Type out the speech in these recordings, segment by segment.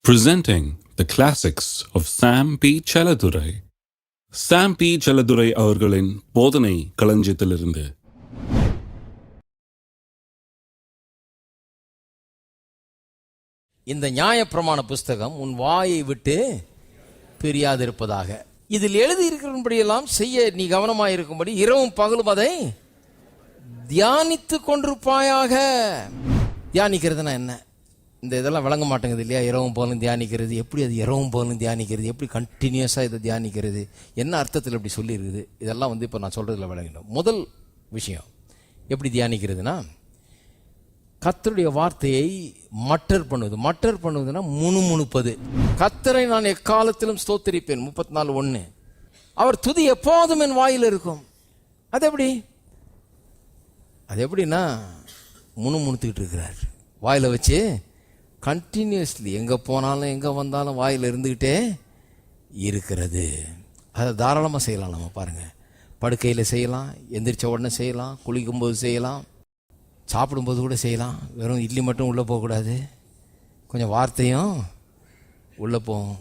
Presenting the classics of Sam P. Chaladurai. Sam P. Chaladurai அவர்களின் போதனை களஞ்சியத்திலிருந்து. இந்த நியாயப்பிரமாண புஸ்தகம் உன் வாயை விட்டு பிரியாதிருப்பதாக. இதில் எழுதியிருக்கிறபடியெல்லாம் செய்ய நீ கவனமாயிருக்கும்படி இரவும் பகலும் அதை தியானித்து கொண்டிருப்பாயாக. தியானிக்கிறதுனா என்ன? இந்த இதெல்லாம் விளங்க மாட்டேங்குது இல்லையா? இரவும் பகலும் தியானிக்கிறது எப்படி? அது இரவும் பகலும் தியானிக்கிறது எப்படி? கண்டினியூஸாக இதை தியானிக்கிறது என்ன அர்த்தத்தில் இப்படி சொல்லியிருக்குது? இதெல்லாம் இப்போ நான் சொல்கிறதுல விளங்கிடும். முதல் விஷயம் எப்படி தியானிக்கிறதுனா, கர்த்தருடைய வார்த்தையை மட்டர் பண்ணுவதுன்னா முணுமுணுப்பது. கர்த்தரை நான் எக்காலத்திலும் ஸ்தோத்திரிப்பேன் 34:1. அவர் துதி எப்போதும் என் வாயில் இருக்கும். அது எப்படின்னா முணுமுணுத்துக்கிட்டு இருக்கிறார் வாயில் வச்சு கண்டினியூஸ்லி. எங்கே போனாலும் எங்கே வந்தாலும் வாயில் இருந்துக்கிட்டே இருக்கிறது. அதை தாராளமாக செய்யலாம். நம்ம பாருங்கள், படுக்கையில் செய்யலாம், எந்திரிச்ச உடனே செய்யலாம், குளிக்கும்போது செய்யலாம், சாப்பிடும்போது கூட செய்யலாம். வெறும் இட்லி மட்டும் உள்ளே போகக்கூடாது, கொஞ்சம் வார்த்தையும் உள்ளே போகும்.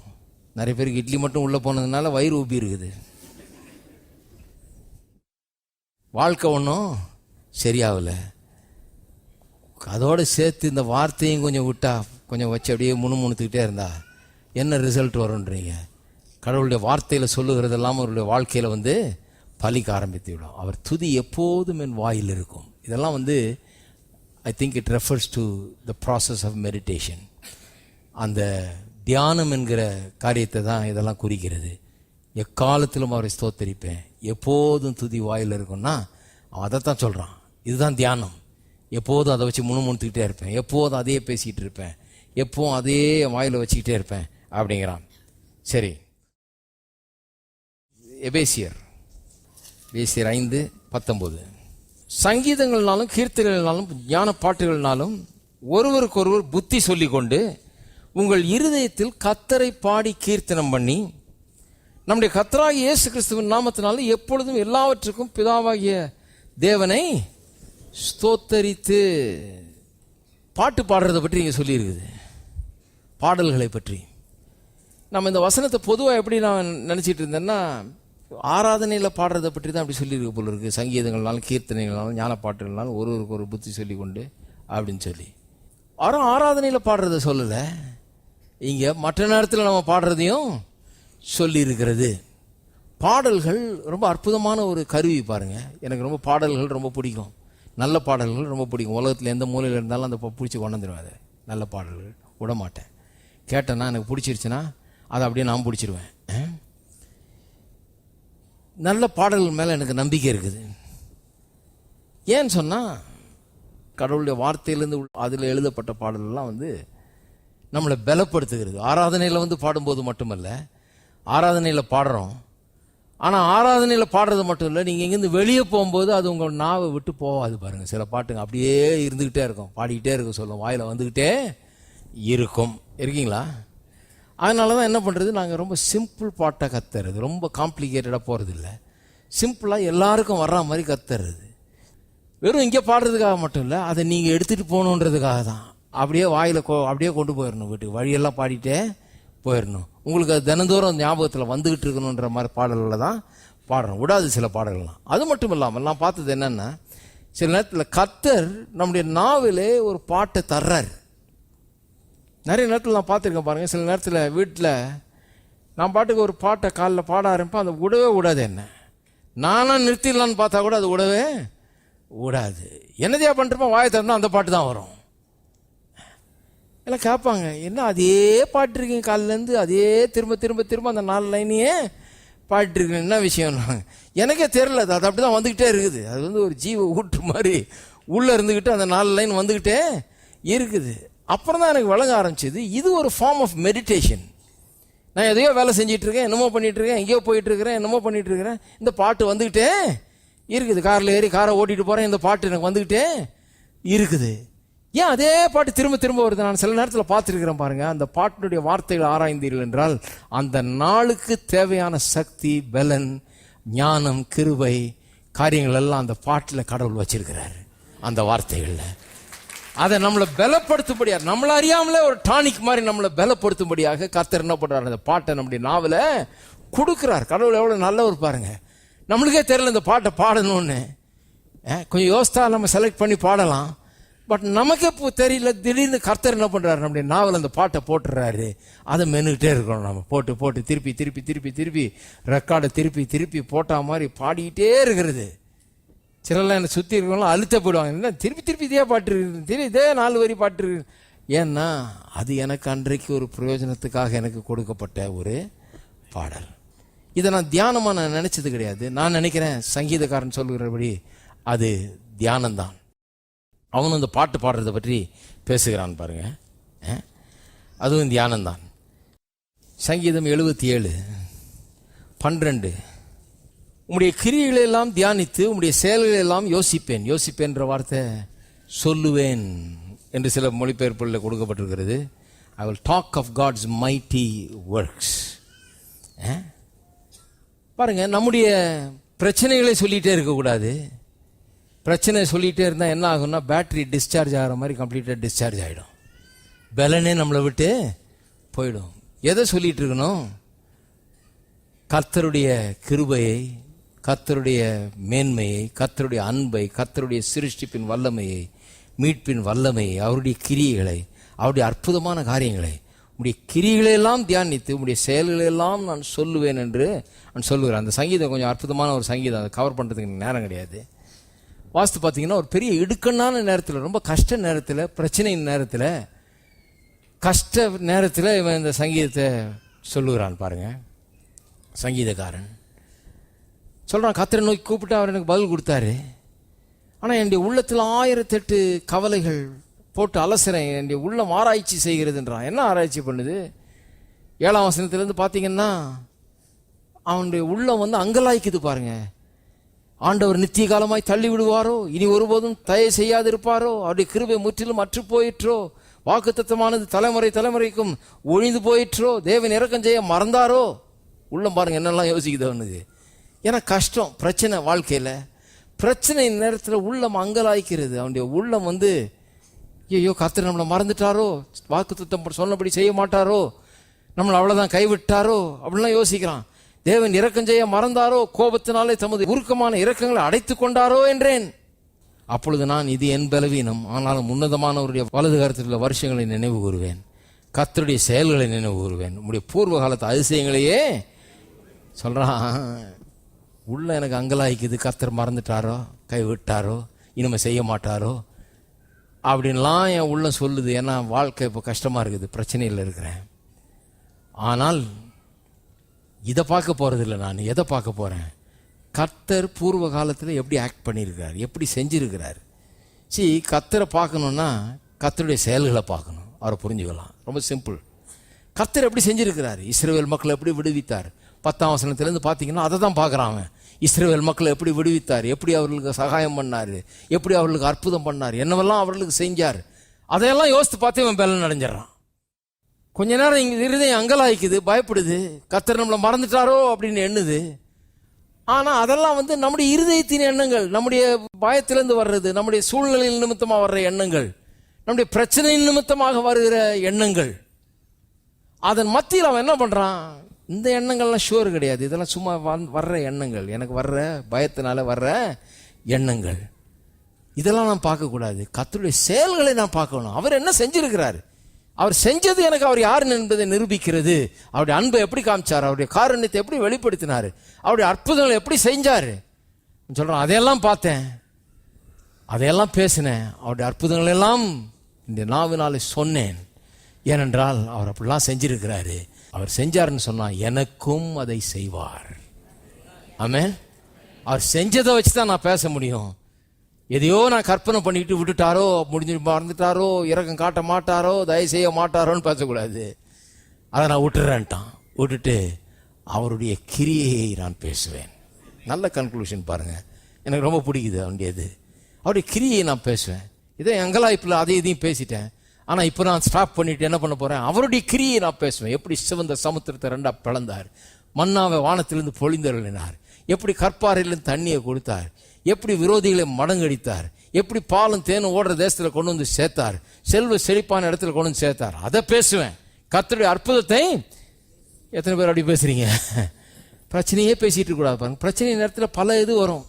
நிறைய பேருக்கு இட்லி மட்டும் உள்ளே போனதுனால வயிறு ஊப்பி இருக்குது, வாழ்க்கை ஒன்றும் சரியாகலை. அதோடு சேர்த்து இந்த வார்த்தையும் கொஞ்சம் விட்டா, கொஞ்சம் வச்சு அப்படியே முணுமுணுத்துக்கிட்டே இருந்தா என்ன ரிசல்ட் வரும்ன்றீங்க? கடவுளுடைய வார்த்தையில் சொல்லுகிறதெல்லாம் அவருடைய வாழ்க்கையில் பலிக்க ஆரம்பித்து விடும். அவர் துதி எப்போதும் என் வாயில் இருக்கும். இதெல்லாம் I think it refers to the process of meditation. அந்த தியானம் என்கிற காரியத்தை தான் இதெல்லாம் குறிக்கிறது. எக்காலத்திலும் அவரை ஸ்தோத்தரிப்பேன், எப்போதும் துதி வாயில் இருக்கும்னா அவன் அதைத்தான் சொல்கிறான். இதுதான் தியானம். எப்போதும் அதை வச்சு முணுமுணுத்துக்கிட்டே இருப்பேன், எப்போதும் அதையே பேசிக்கிட்டு இருப்பேன், எப்போதும் அதே வாயில் வச்சுக்கிட்டே இருப்பேன் அப்படிங்கிறான். சரி, எபேசியர் 5:19. சங்கீதங்கள்னாலும் கீர்த்தனைகள்னாலும் ஞான பாட்டுகள்னாலும் ஒருவருக்கொருவர் புத்தி சொல்லி கொண்டு உங்கள் இருதயத்தில் கர்த்தரை பாடி கீர்த்தனம் பண்ணி நம்முடைய கர்த்தராகிய இயேசு கிறிஸ்துவின் நாமத்தினால எப்பொழுதும் எல்லாவற்றுக்கும் பிதாவாகிய தேவனை ஸ்தோத்தரித்து. பாட்டு பாடுறதை பற்றி இங்கே சொல்லியிருக்குது, பாடல்களை பற்றி. நம்ம இந்த வசனத்தை பொதுவாக எப்படி நான் நினச்சிட்டு இருந்தேன்னா, ஆராதனையில் பாடுறதை பற்றி தான் அப்படி சொல்லியிருக்கு போல இருக்குது. சங்கீதங்கள்னாலும் கீர்த்தனைகள்னாலும் ஞான பாட்டுகள்னாலும் ஒருவருக்கு ஒரு புத்தி சொல்லி கொண்டு அப்படின்னு சொல்லி ஆராதனையில் பாடுறதை சொல்லலை. இங்கே மற்ற நேரத்தில் நம்ம பாடுறதையும் சொல்லியிருக்கிறது. பாடல்கள் ரொம்ப அற்புதமான ஒரு கருவி பாருங்கள். எனக்கு ரொம்ப பாடல்கள் ரொம்ப பிடிக்கும், நல்ல பாடல்கள் ரொம்ப பிடிக்கும். உலகத்தில் எந்த மூலையில் இருந்தாலும் அந்த பிடிச்சி கொண்டாந்துருவேன். அதை நல்ல பாடல்கள் விட மாட்டேன். கேட்டேன்னா எனக்கு பிடிச்சிருச்சுன்னா அதை அப்படியே நான் பிடிச்சிருவேன். நல்ல பாடல்கள் மேலே எனக்கு நம்பிக்கை இருக்குது. ஏன்னு சொன்னால், கடவுளுடைய வார்த்தையிலேருந்து அதில் எழுதப்பட்ட பாடல்கள்லாம் நம்மளை பலப்படுத்துகிறது. ஆராதனையில் பாடும்போது மட்டுமல்ல, ஆராதனையில் பாடுறோம், ஆனால் ஆராதனையில் பாடுறது மட்டும் இல்லை, நீங்கள் இங்கேருந்து வெளியே போகும்போது அது உங்கள் நாவை விட்டு போகாது பாருங்கள். சில பாட்டுங்க அப்படியே இருந்துக்கிட்டே இருக்கும், பாடிக்கிட்டே இருக்க சொல்லும், வாயில் வந்துக்கிட்டே இருக்கும். இருக்கீங்களா? அதனால தான் என்ன பண்ணுறது, நாங்கள் ரொம்ப சிம்பிள் பாட்டாக கத்துறது, ரொம்ப காம்ப்ளிகேட்டடாக போகிறது இல்லை, சிம்பிளாக எல்லாருக்கும் வர்ற மாதிரி கத்துறது. வெறும் இங்கே பாடுறதுக்காக மட்டும் இல்லை, அதை நீங்கள் எடுத்துகிட்டு போகணுன்றதுக்காக தான். அப்படியே வாயில் அப்படியே கொண்டு போயிடணும் வீட்டுக்கு, வழியெல்லாம் பாடிட்டே போயிடணும். உங்களுக்கு அது தினந்தோறும் ஞாபகத்தில் வந்துக்கிட்டு இருக்கணுன்ற மாதிரி பாடல்களை தான் பாடுறோம், விடாது சில பாடல்கள்லாம். அது மட்டும் இல்லாமல் நான் பார்த்தது என்னென்னா, சில நேரத்தில் கர்த்தர் நம்முடைய நாவிலே ஒரு பாட்டை தர்றார். நிறைய நேரத்தில் நான் பார்த்துருக்கேன் பாருங்கள். சில நேரத்தில் வீட்டில் நான் பாட்டுக்கு ஒரு பாட்டை காலில் பாட ஆரம்பிப்பேன், அதை விடவே விடாது. என்ன நானாக நிறுத்திடலான்னு பார்த்தா கூட அது விடவே விடாது. என்னதையா பண்ணிருப்பேன், வாயை திறந்தா அந்த பாட்டு தான் வரும். எல்லாம் கேட்பாங்க, என்ன அதே பாட்டுருக்கீங்க காலிலேருந்து, அதே திரும்ப திரும்ப திரும்ப அந்த 4 லைனையே பாட்டுருக்கீங்க, என்ன விஷயம்? எனக்கே தெரில, அது அப்படி தான் வந்துக்கிட்டே இருக்குது. அது ஒரு ஜீவ ஊற்று மாதிரி உள்ளே இருந்துக்கிட்டு அந்த 4 லைன் வந்துக்கிட்டே இருக்குது. அப்புறம் தான் எனக்கு விளங்க ஆரம்பிச்சிது, இது ஒரு ஃபார்ம் ஆஃப் மெடிடேஷன். நான் எதையோ வேலை செஞ்சிட்ருக்கேன், என்னமோ பண்ணிகிட்ருக்கேன், எங்கேயோ போயிட்டுருக்கிறேன், என்னமோ பண்ணிகிட்ருக்கிறேன், இந்த பாட்டு வந்துக்கிட்டே இருக்குது. காரில் ஏறி காரை ஓட்டிகிட்டு போகிறேன், இந்த பாட்டு எனக்கு வந்துக்கிட்டே இருக்குது. ஏன் அதே பாட்டு திரும்ப திரும்ப வருது? நான் சில நேரத்தில் பார்த்துருக்கிறேன் பாருங்கள். அந்த பாட்டினுடைய வார்த்தைகள் ஆராய்ந்தீர்கள் என்றால் அந்த நாளுக்கு தேவையான சக்தி, பலன், ஞானம், கிருபை காரியங்கள் எல்லாம் அந்த பாட்டில் கடவுள் வச்சிருக்கிறார், அந்த வார்த்தைகளில். அதை நம்மளை பலப்படுத்தும்படியாக, நம்மளை அறியாமலே ஒரு டானிக் மாதிரி நம்மளை பலப்படுத்தும்படியாக கர்த்தர் என்ன பண்றாரு, அந்த பாட்டை நம்முடைய நாவல கொடுக்கிறார். கடவுள் எவ்வளவு நல்லவர் பாருங்க. நம்மளுக்கே தெரியல இந்த பாட்டை பாடணும்னு. கொஞ்சம் யோசித்தா நம்ம செலக்ட் பண்ணி பாடலாம். பட் நமக்கே தெரியல, திடீர்னு கர்த்தர் என்ன பண்றாரு, நம்முடைய நாவல் அந்த பாட்டை போட்டுறாரு. அதை மென்னுக்கிட்டே இருக்கணும். நம்ம போட்டு போட்டு திருப்பி திருப்பி திருப்பி திருப்பி ரெக்கார்டை திருப்பி திருப்பி போட்டா மாதிரி பாடிக்கிட்டே இருக்கிறது. சிலர்லாம் என்னை சுற்றி இருக்கவங்களாம் அழுத்த போயிடுவாங்க, என்ன திருப்பி திருப்பி இதே பாட்டு இருக்கு, இதே 4 வரி பாட்டு இருக்கு. ஏன்னா அது எனக்கு அன்றைக்கு ஒரு பிரயோஜனத்துக்காக எனக்கு கொடுக்கப்பட்ட ஒரு பாடல். இதை நான் தியானமாக நான் நினைச்சது கிடையாது. நான் நினைக்கிறேன் சங்கீதக்காரன் சொல்லுகிறபடி அது தியானம்தான். அவனும் அந்த பாட்டு பாடுறதை பற்றி பேசுகிறான் பாருங்க. அதுவும் தியானம்தான். சங்கீதம் 77:12, உம்முடைய கிரியைகளை எல்லாம் தியானித்து உம்முடைய செயல்களை எல்லாம் யோசிப்பேன். யோசிப்பேன்ற வார்த்தை சொல்லுவேன் என்று சில மொழிபெயர்ப்புகளில் கொடுக்கப்பட்டிருக்கிறது. I will talk of God's mighty works. பாருங்க, நம்முடைய பிரச்சனைகளை சொல்லிகிட்டே இருக்கக்கூடாது. பிரச்சனை சொல்லிகிட்டே இருந்தால் என்ன ஆகும்னா, பேட்டரி டிஸ்சார்ஜ் ஆகிற மாதிரி கம்ப்ளீட்டாக டிஸ்சார்ஜ் ஆகிடும். பலனே நம்மளை விட்டு போயிடும். எதை சொல்லிகிட்டு இருக்கணும்? கர்த்தருடைய கிருபையை, கர்த்தருடைய மேன்மையை, கர்த்தருடைய அன்பை, கர்த்தருடைய சிருஷ்டிப்பின் வல்லமையை, மீட்பின் வல்லமையை, அவருடைய கிரியைகளை, அவருடைய அற்புதமான காரியங்களை, உடைய கிரியைகளெல்லாம் தியானித்து உடைய செயல்களெல்லாம் நான் சொல்லுவேன் என்று நான் சொல்லுகிறேன். அந்த சங்கீதம் கொஞ்சம் அற்புதமான ஒரு சங்கீதம். அதை கவர் பண்ணுறதுக்கு நேரம் கிடையாது. வாஸ்து பார்த்தீங்கன்னா ஒரு பெரிய இடுக்கண்ணான நேரத்தில், ரொம்ப கஷ்ட நேரத்தில், பிரச்சனையின் நேரத்தில், கஷ்ட நேரத்தில் இவன் இந்த சங்கீதத்தை சொல்லுகிறான் பாருங்க. சங்கீதக்காரன் சொல்கிறான், கர்த்தரை நோக்கி கூப்பிட்டு அவர் எனக்கு பதில் கொடுத்தாரு. ஆனால் என்னுடைய உள்ளத்தில் 1008 கவலைகள் போட்டு அலசுறேன், என்னுடைய உள்ளம் ஆராய்ச்சி செய்கிறதுன்றான். என்ன ஆராய்ச்சி பண்ணுது? 7ஆம் வசனத்திலேருந்து பார்த்தீங்கன்னா அவனுடைய உள்ளம் வந்து அங்கலாய்க்குது பாருங்க. ஆண்டவர் நித்திய காலமாய் தள்ளி விடுவாரோ, இனி ஒருபோதும் தயை செய்யாது இருப்பாரோ, அவருடைய கிருபை முற்றிலும் அற்று போயிற்றோ, வாக்குத்தத்தமானது தலைமுறை தலைமுறைக்கும் ஒழிந்து போயிற்றோ, தேவன் இரக்கம் செய்ய மறந்தாரோ. உள்ளம் பாருங்க என்னெல்லாம் யோசிக்குது அவனுக்கு. ஏன்னா கஷ்டம், பிரச்சனை, வாழ்க்கையில் பிரச்சனை நேரத்தில் உள்ளம் அங்கலாய்க்கிறது. அவனுடைய உள்ளம் வந்து ஐயோ கர்த்தர் நம்மளை மறந்துட்டாரோ, வாக்குத்தத்தம் சொன்னபடி செய்ய மாட்டாரோ, நம்மளை அவ்வளோதான் கைவிட்டாரோ அப்படின்லாம் யோசிக்கிறான். தேவன் இரக்கம் செய்ய மறந்தாரோ, கோபத்தினாலே தமது உருக்கமான இரக்கங்களை அடைத்து கொண்டாரோ என்றேன். அப்பொழுது நான், இது என் பலவீனம், ஆனாலும் உன்னதமானவருடைய வலது கரத்தில் வருஷங்களை நினைவு கூறுவேன், கர்த்தருடைய செயல்களை நினைவு கூறுவேன், உங்களுடைய பூர்வ காலத்து அதிசயங்களையே சொல்றான். உள்ள எனக்கு அங்கலாய்க்குது, கர்த்தர் மறந்துட்டாரோ, கைவிட்டாரோ, இனிமே செய்ய மாட்டாரோ அப்படின்லாம் என் உள்ள சொல்லுது. ஏன்னா வாழ்க்கை இப்போ கஷ்டமா இருக்குது, பிரச்சனையில் இருக்கிறேன். ஆனால் இதை பார்க்க போறதில்லை. நான் எதை பார்க்க போறேன்? கர்த்தர் பூர்வ காலத்தில் எப்படி ஆக்ட் பண்ணியிருக்கிறார், எப்படி செஞ்சிருக்கிறார். கர்த்தரை பார்க்கணுன்னா கர்த்தருடைய செயல்களை பார்க்கணும், அவரை புரிஞ்சுக்கலாம். ரொம்ப சிம்பிள். கர்த்தர் எப்படி செஞ்சிருக்கிறார், இஸ்ரவேல் மக்களை எப்படி விடுவித்தார். 10ஆம் வசனத்திலேருந்து பார்த்தீங்கன்னா அதை தான் பார்க்குறான். இஸ்ரவேல் மக்களை எப்படி விடுவித்தார், எப்படி அவர்களுக்கு சகாயம் பண்ணார், எப்படி அவர்களுக்கு அற்புதம் பண்ணார், என்னவெல்லாம் அவர்களுக்கு செஞ்சார், அதையெல்லாம் யோசித்து பார்த்து இவன் பலன் அடைஞ்சிடறான். கொஞ்ச நேரம் இங்கே இருதயம் அங்கலாய்க்குது, பயப்படுது, கர்த்தர் நம்மளை மறந்துட்டாரோ அப்படின்னு எண்ணுது. ஆனால் அதெல்லாம் வந்து நம்முடைய இருதயத்தின் எண்ணங்கள், நம்முடைய பயத்திலிருந்து வர்றது, நம்முடைய சூழ்நிலையின் நிமித்தமாக வர்ற எண்ணங்கள், நம்முடைய பிரச்சனையின் நிமித்தமாக வருகிற எண்ணங்கள். அதன் மத்தியில் அவன் என்ன பண்ணுறான்? இந்த எண்ணங்கள்லாம் ஷுவர் கிடையாது, இதெல்லாம் சும்மா வர்ற எண்ணங்கள், எனக்கு வர்ற பயத்தினால வர்ற எண்ணங்கள். இதெல்லாம் நான் பார்க்கக்கூடாது. கர்த்தருடைய செயல்களை நான் பார்க்கணும். அவர் என்ன செஞ்சிருக்கிறார், அவர் செஞ்சது எனக்கு அவர் யார் என்பதை நிரூபிக்கிறது. அவருடைய அன்பை எப்படி காமிச்சார், அவருடைய காருண்யத்தை எப்படி வெளிப்படுத்தினார், அவருடைய அற்புதங்களை எப்படி செஞ்சார் சொல்றான். அதையெல்லாம் பார்த்தேன், அதையெல்லாம் பேசினேன், அவருடைய அற்புதங்கள் எல்லாம் இந்த நாவினாலே சொன்னேன். ஏனென்றால் அவர் அப்படிலாம் செஞ்சிருக்கிறாரு. அவர் செஞ்சாருன்னு சொன்னா எனக்கும் அதை செய்வார். ஆமென். அவர் செஞ்சதை வச்சு தான் நான் பேச முடியும். எதையோ நான் கற்பனை பண்ணிட்டு விட்டுட்டாரோ, முடிஞ்சு மறந்துட்டாரோ, இரக்கம் காட்ட மாட்டாரோ, தயவு செய்ய மாட்டாரோன்னு பேசக்கூடாது. அதை நான் விட்டுறேன்ட்டான். விட்டுட்டு அவருடைய கிரியையை நான் பேசுவேன். நல்ல கன்க்ளூஷன் பாருங்க, எனக்கு ரொம்ப பிடிக்குது அவனுடையது. அவருடைய கிரியை நான் பேசுவேன். இதே எங்கலாய்ப்பில் அதை இதையும் பேசிட்டேன். ஆனால் இப்போ நான் ஸ்டாப் பண்ணிட்டு என்ன பண்ண போறேன்? அவருடைய கிரியை நான் பேசுவேன். எப்படி சிவந்த சமுத்திரத்தை 2ஆ பிளந்தார், மன்னாவை வானத்திலிருந்து பொழிந்தருளினார், எப்படி கற்பாறையிலிருந்து தண்ணியை கொடுத்தார், எப்படி விரோதிகளை மடங்கடித்தார், எப்படி பாலும் தேனும் ஓடுற தேசத்துல கொண்டு வந்து சேர்த்தார், செல்வ செழிப்பான இடத்துல கொண்டு வந்து சேர்த்தார், அதை பேசுவேன். கர்த்தருடைய அற்புதத்தை எத்தனை பேர் அப்படி பேசுறீங்க? பிரச்சனையே பேசிட்டு இருக்கக்கூடாது பாருங்க. பிரச்சனை நேரத்தில் பல இது வரும்.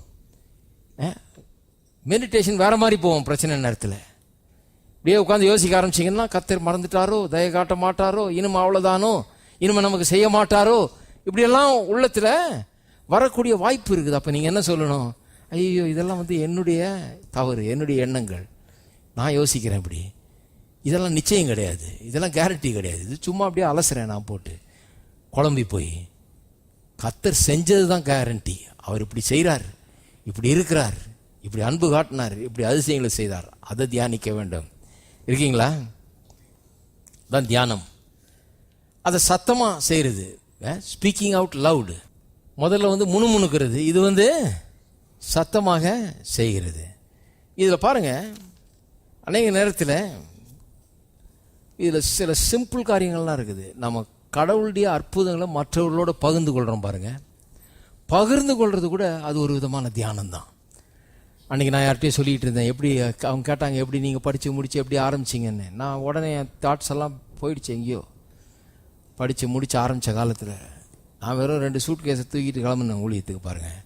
மெடிடேஷன் வேற மாதிரி போவோம். பிரச்சனை நேரத்தில் இப்படியே உட்காந்து யோசிக்க ஆரம்பிச்சிங்கன்னா, கர்த்தர் மறந்துட்டாரோ, தயை காட்ட மாட்டாரோ, இனிமே அவ்வளோதானோ, இனிமே நமக்கு செய்ய மாட்டாரோ, இப்படியெல்லாம் உள்ளத்தில் வரக்கூடிய வாய்ப்பு இருக்குது. அப்போ நீங்கள் என்ன சொல்லணும்? ஐயோ, இதெல்லாம் வந்து என்னுடைய தவறு, என்னுடைய எண்ணங்கள், நான் யோசிக்கிறேன் இப்படி. இதெல்லாம் நிச்சயம் கிடையாது, இதெல்லாம் கேரண்டி கிடையாது. இது சும்மா அப்படியே அலசுறேன் நான் போட்டு குழம்பி போய். கர்த்தர் செஞ்சது தான் கேரண்டி. அவர் இப்படி செய்கிறார், இப்படி இருக்கிறார், இப்படி அன்பு காட்டினார், இப்படி அதிசயங்களை செய்தார். அதை தியானிக்க வேண்டும். இருக்கீங்களா? தான் தியானம். அதை சத்தமாக செய்கிறது, ஸ்பீக்கிங் அவுட் லவுடு. முதல்ல வந்து முணுமுணுக்கிறது, இது வந்து சத்தமாக செய்கிறது. இதில் பாருங்க, அநேக நேரத்தில் இதில் சில சிம்பிள் காரியங்கள்லாம் இருக்குது. நம்ம கடவுளுடைய அற்புதங்களை மற்றவர்களோட பகிர்ந்து கொள்கிறோம் பாருங்க. பகிர்ந்து கொள்வது கூட அது ஒரு விதமான தியானம் தான். அன்றைக்கி நான் யார்கிட்டயும் சொல்லிகிட்டு இருந்தேன், எப்படி அவங்க கேட்டாங்க, எப்படி நீங்கள் படித்து முடித்து எப்படி ஆரம்பிச்சிங்கன்னு. நான் உடனே என் தாட்ஸ் எல்லாம் போயிடுச்சு எங்கேயோ. படித்து முடித்து ஆரம்பித்த காலத்தில் நான் வெறும் 2 சூட் கேஸை தூக்கிட்டு கிளம்புனேன் ஊழியத்துக்கு பாருங்கள்.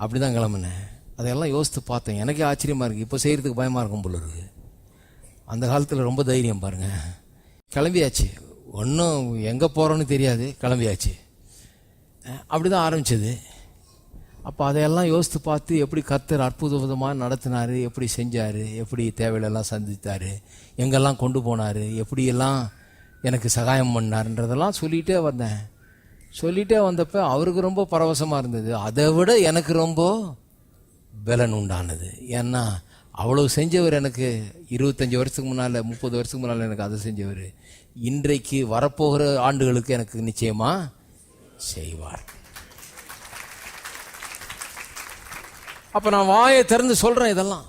அப்படி தான் கிளம்புனேன். அதையெல்லாம் யோசித்து பார்த்தேன். எனக்கே ஆச்சரியமாக இருக்குது. இப்போ செய்கிறதுக்கு பயமாக இருக்கும் போல இருக்குது. அந்த காலத்தில் ரொம்ப தைரியம் பாருங்கள். கிளம்பியாச்சு, ஒன்றும் எங்கே போகிறோன்னு தெரியாது, கிளம்பியாச்சு. அப்படி தான் ஆரம்பித்தது. அப்போ அதையெல்லாம் யோசித்து பார்த்து எப்படி கர்த்தர் அற்புதமாக நடத்தினார், எப்படி செஞ்சார், எப்படி தேவையிலெல்லாம் சந்தித்தார், எங்கெல்லாம் கொண்டு போனார், எப்படியெல்லாம் எனக்கு சகாயம் பண்ணார்ன்றதெல்லாம் சொல்லிகிட்டே வந்தேன். சொல்லிகிட்டே வந்தப்போ அவருக்கு ரொம்ப பரவசமாக இருந்தது. அதை விட எனக்கு ரொம்ப பலன் உண்டானது. ஏன்னா அவ்வளோ செஞ்சவர் எனக்கு 25 வருஷத்துக்கு முன்னால், 30 வருஷத்துக்கு முன்னால் எனக்கு அதை செஞ்சவர் இன்றைக்கு வரப்போகிற ஆண்டுகளுக்கு எனக்கு நிச்சயமாக செய்வார். அப்போ நான் வாயை திறந்து சொல்கிறேன். இதெல்லாம்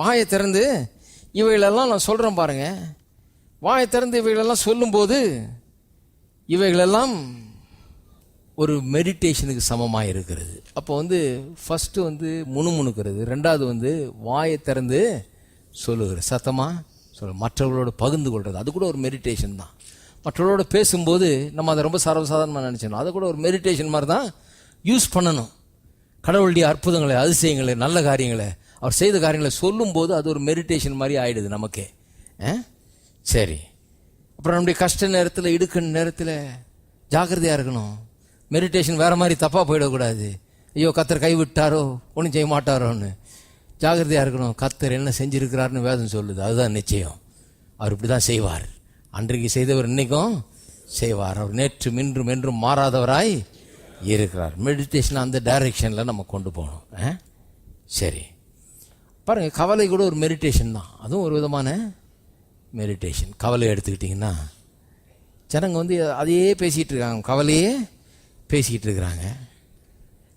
வாயை திறந்து இவைகளெல்லாம் நான் சொல்கிறேன் பாருங்க. வாயை திறந்து இவைகளெல்லாம் சொல்லும்போது இவைகளெல்லாம் ஒரு மெடிடேஷனுக்கு சமமாக இருக்கிறது. அப்போ வந்து ஃபஸ்ட்டு வந்து முணுமுணுக்கிறது, ரெண்டாவது வந்து வாயை திறந்து சொல்லுகிறது, சத்தமாக சொல்ல, மற்றவர்களோட பகிர்ந்து கொள்வது. அது கூட ஒரு மெடிடேஷன் தான். மற்றவர்களோட பேசும்போது நம்ம அதை ரொம்ப சர்வசாதாரணமாக நினச்சிடணும். அதை கூட ஒரு மெடிடேஷன் மாதிரி தான் யூஸ் பண்ணணும். கடவுளுடைய அற்புதங்களை, அதிசயங்களை, நல்ல காரியங்களை, அவர் செய்த காரியங்களை சொல்லும்போது அது ஒரு மெடிடேஷன் மாதிரி ஆகிடுது நமக்கே. சரி, அப்புறம் நம்முடைய கஷ்ட நேரத்தில், இடுக்க நேரத்தில் ஜாக்கிரதையாக இருக்கணும். மெடிடேஷன் வேறு மாதிரி தப்பாக போயிடக்கூடாது. ஐயோ கர்த்தர் கைவிட்டாரோ, ஒன்றும் செய்ய மாட்டாரோன்னு ஜாக்கிரதையாக இருக்கணும். கர்த்தர் என்ன செஞ்சுருக்கிறாருன்னு வேதம் சொல்லுது. அதுதான் நிச்சயம். அவர் இப்படி தான் செய்வார். அன்றைக்கு செய்தவர் இன்னைக்கும் செய்வார். அவர் நேற்றும் இன்றும் என்றும் மாறாதவராய் இருக்கிறார். மெடிடேஷன் அந்த டைரக்ஷனில் நம்ம கொண்டு போகணும். சரி பாருங்கள், கவலை கூட ஒரு மெடிடேஷன் தான். அதுவும் ஒரு விதமான மெடிடேஷன். கவலை எடுத்துக்கிட்டிங்கன்னா ஜனங்க வந்து அதையே பேசிகிட்டு இருக்காங்க, கவலையே பேசிக்கிட்டு இருக்கிறாங்க.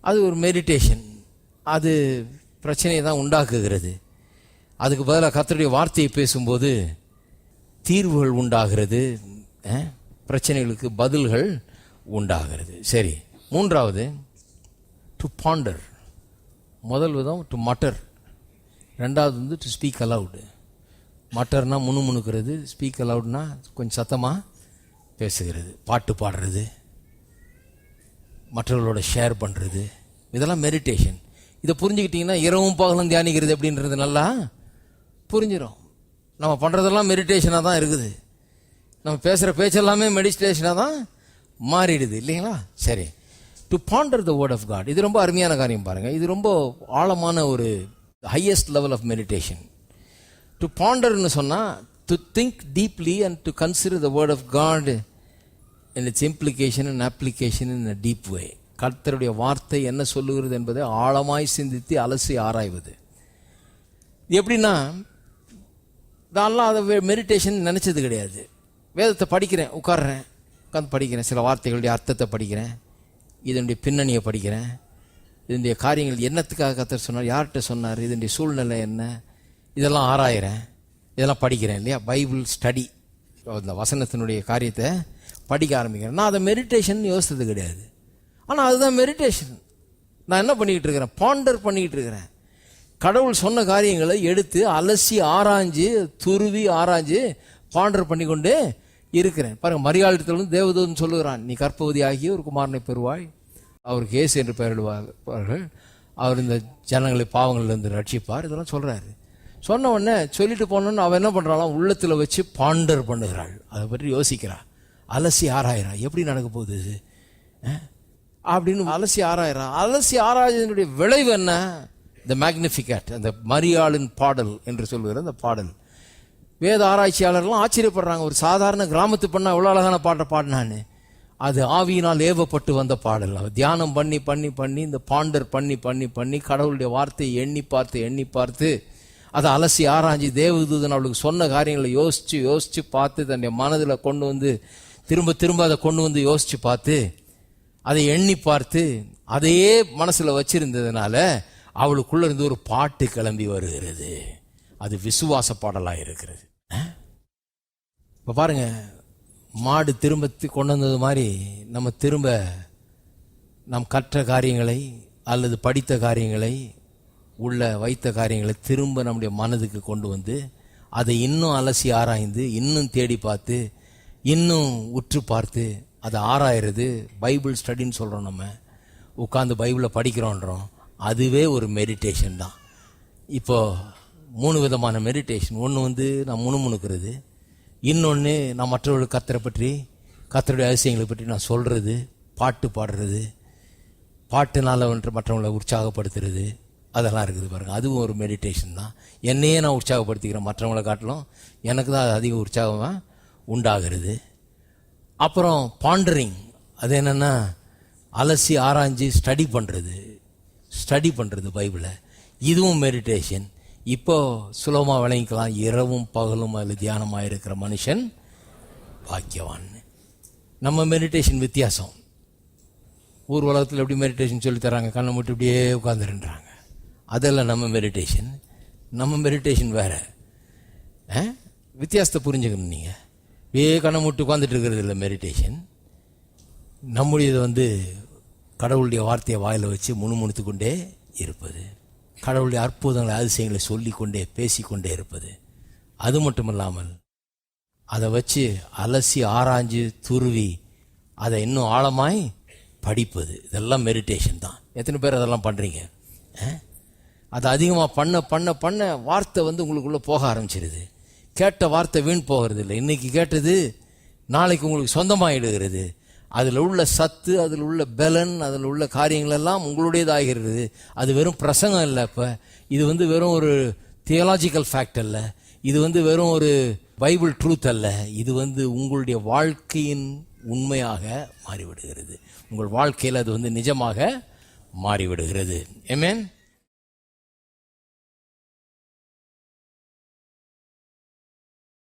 அது ஒரு மெடிடேஷன். அது பிரச்சனையை தான் உண்டாக்குகிறது. அதுக்கு பதிலாக கர்த்தருடைய வார்த்தையை பேசும்போது தீர்வுகள் உண்டாகிறது, பிரச்சனைகளுக்கு பதில்கள் உண்டாகிறது. சரி, மூன்றாவது டு பாண்டர். முதல் விதம் டு மட்டர், ரெண்டாவது வந்து டு ஸ்பீக் அலவுடு. மட்டர்னா முணுமுணுக்கிறது, ஸ்பீக் அலவுட்னா கொஞ்சம் சத்தமாக பேசுகிறது, பாட்டு பாடுறது, மற்றவர்களோட ஷேர் பண்ணுறது. இதெல்லாம் மெடிடேஷன். இதை புரிஞ்சுக்கிட்டிங்கன்னா இரவும் பகலும் தியானிக்கிறது அப்படின்றது நல்லா புரிஞ்சிடும். நம்ம பண்ணுறதெல்லாம் மெடிடேஷனாக தான் இருக்குது. நம்ம பேசுகிற பேச்செல்லாமே மெடிடேஷனாக தான் மாறிடுது இல்லைங்களா? சரி, to ponder the word of God. இது ரொம்ப அருமையான காரியம் பாருங்கள். இது ரொம்ப ஆழமான ஒரு highest level of meditation. To பாண்டர்னு சொன்னால் to think deeply and to consider the word of God in its implication and application in a deep way. கர்த்தருடைய வார்த்தை என்ன சொல்லுகிறது என்பதை ஆழமாய் சிந்தித்து அலசி ஆராய்வது. எப்படின்னா, நான்லாம் அதை மெடிடேஷன் நினச்சது கிடையாது. வேதத்தை படிக்கிறேன், உட்கார்றேன், உட்காந்து படிக்கிறேன், சில வார்த்தைகளுடைய அர்த்தத்தை படிக்கிறேன், இதனுடைய பின்னணியை படிக்கிறேன், இதனுடைய காரியங்கள் என்னத்துக்காக கர்த்தர் சொன்னார், யார்கிட்ட சொன்னார், இதனுடைய சூழ்நிலை என்ன, இதெல்லாம் ஆராயிறேன், இதெல்லாம் படிக்கிறேன் இல்லையா? பைபிள் ஸ்டடி, அந்த வசனத்தினுடைய காரியத்தை படிக்க ஆரம்பிக்கிறேன். நான் அதை மெடிடேஷன் யோசித்தது கிடையாது. ஆனால் அதுதான் மெடிடேஷன். நான் என்ன பண்ணிக்கிட்டு இருக்கிறேன்? பாண்டர் பண்ணிக்கிட்டு இருக்கிறேன். கடவுள் சொன்ன காரியங்களை எடுத்து அலசி ஆராய்ஞ்சு துருவி ஆராய்ஞ்சு பாண்டர் பண்ணி கொண்டு இருக்கிறேன். பாருங்க, மரியாளிடத்திலிருந்து தேவதூதன் சொல்லுகிறான், நீ கர்ப்பவதி ஆகிய ஒரு குமாரனை பெறுவாய், அவருக்கு இயேசு என்று பெயரிடுவார்கள், அவர் இந்த ஜனங்களை பாவங்களிலிருந்து ரட்சிப்பார். இதெல்லாம் சொல்றாரு. சொன்ன உடனே சொல்லிட்டு போனோன்னு அவன் என்ன பண்றாளாம், உள்ளத்துல வச்சு பாண்டர் பண்ணுகிறாள். அதை பற்றி யோசிக்கிறா, அலசி ஆராயிரா, எப்படி நடக்க போகுது இது அப்படின்னு அலசி ஆராயிரா. அலசி ஆராய்ச்சினுடைய விளைவு என்ன? த மேக்னிஃபிகேட், அந்த மரியாளின் பாடல் என்று சொல்லுகிற அந்த பாடல். வேத ஆராய்ச்சியாளர்லாம் ஆச்சரியப்படுறாங்க, ஒரு சாதாரண கிராமத்து பண்ண எவ்வளோ அழகான பாட்டை பாடினான்னு. அது ஆவியினால் ஏவப்பட்டு வந்த பாடல். தியானம் பண்ணி பண்ணி பண்ணி இந்த பாண்டர் பண்ணி பண்ணி பண்ணி கடவுளுடைய வார்த்தையை எண்ணி பார்த்து அதை அலசி ஆராய்ச்சி தேவதூதன் அவளுக்கு சொன்ன காரியங்களை யோசிச்சு பார்த்து தன்னுடைய மனதில் கொண்டு வந்து திரும்ப திரும்ப அதை கொண்டு வந்து யோசிச்சு பார்த்து அதை எண்ணி பார்த்து அதையே மனசுல வச்சிருந்ததுனால அவளுக்குள்ள இருந்து ஒரு பாட்டு கிளம்பி வருகிறது. அது விசுவாச பாடலா இருக்கிறது. இப்ப பாருங்க, மாடு திரும்ப கொண்டு வந்தது மாதிரி நம்ம திரும்ப நாம் கற்ற காரியங்களை அல்லது படித்த காரியங்களை உள்ள வைத்த காரியங்களை திரும்ப நம்முடைய மனதுக்கு கொண்டு வந்து அதை இன்னும் அலசி ஆராய்ந்து இன்னும் தேடி பார்த்து இன்னும் உற்று பார்த்து அதை ஆராயிறது பைபிள் ஸ்டடின்னு சொல்கிறோம். நம்ம உட்காந்து பைபிளை படிக்கிறோன்றோம். அதுவே ஒரு மெடிடேஷன் தான். இப்போ 3 விதமான மெடிடேஷன். ஒன்று நான் முணுமுணுக்கிறது, இன்னொன்று நான் மற்றவர்களுக்கு கர்த்தரை பற்றி கர்த்தருடைய அதிசயங்களை பற்றி நான் சொல்கிறது, பாட்டு பாடுறது, பாட்டுனால மற்றவங்களை உற்சாகப்படுத்துறது, அதெல்லாம் இருக்குது பாருங்கள். அதுவும் ஒரு மெடிடேஷன் தான். என்னையே நான் உற்சாகப்படுத்திக்கிறேன், மற்றவங்களை காட்டிலும் எனக்கு தான் அது அதிக உற்சாகமாக உண்டாகிறது. அப்புறம் பாண்டரிங், அது என்னென்னா அலசி ஆராய்ஞ்சி ஸ்டடி பண்ணுறது பைபிளை. இதுவும் மெடிடேஷன். இப்போ சுலபமாக விளங்கிக்கலாம், இரவும் பகலும் அதில் தியானமாக இருக்கிற மனுஷன் பாக்கியவான். நம்ம மெடிடேஷன் வித்தியாசம். ஊர் உலகத்தில் எப்படி மெடிடேஷன் சொல்லி தராங்க, கண்ணை மட்டும் இப்படியே உட்காந்துருன்றாங்க. அதெல்லாம் நம்ம மெடிடேஷன் வேற. வித்தியாசத்தை புரிஞ்சுக்கணும். நீங்கள் அப்படியே கண்ணை மூட்டு உட்காந்துட்டு இருக்கிறது இல்லை மெடிடேஷன். நம்முடையது கடவுளுடைய வார்த்தையை வாயில் வச்சு முணுமுணுத்து கொண்டே இருப்பது, கடவுளுடைய அற்புதங்களை அதிசயங்களை சொல்லிக்கொண்டே பேசிக்கொண்டே இருப்பது. அது மட்டும் இல்லாமல் அதை வச்சு அலசி ஆராய்ஞ்சு துருவி அதை இன்னும் ஆழமாய் படிப்பது. இதெல்லாம் மெடிடேஷன் தான். எத்தனை பேர் அதெல்லாம் பண்ணுறீங்க? அதை அதிகமாக பண்ண பண்ண பண்ண வார்த்தை உங்களுக்குள்ளே போக ஆரம்பிச்சிருது. கேட்ட வார்த்தை வீண் போகிறது இல்லை. இன்னைக்கு கேட்டது நாளைக்கு உங்களுக்கு சொந்தமாகிடுகிறது. அதில் உள்ள சத்து, அதில் உள்ள பலன், அதில் உள்ள காரியங்கள் எல்லாம் உங்களுடையதாகிறது. அது வெறும் பிரசங்கம் இல்லை. இப்போ இது வெறும் ஒரு தியாலஜிக்கல் ஃபேக்ட் அல்ல, இது வெறும் ஒரு பைபிள் ட்ரூத் அல்ல, இது உங்களுடைய வாழ்க்கையின் உண்மையாக மாறிவிடுகிறது. உங்கள் வாழ்க்கையில் அது நிஜமாக மாறிவிடுகிறது. ஆமென்.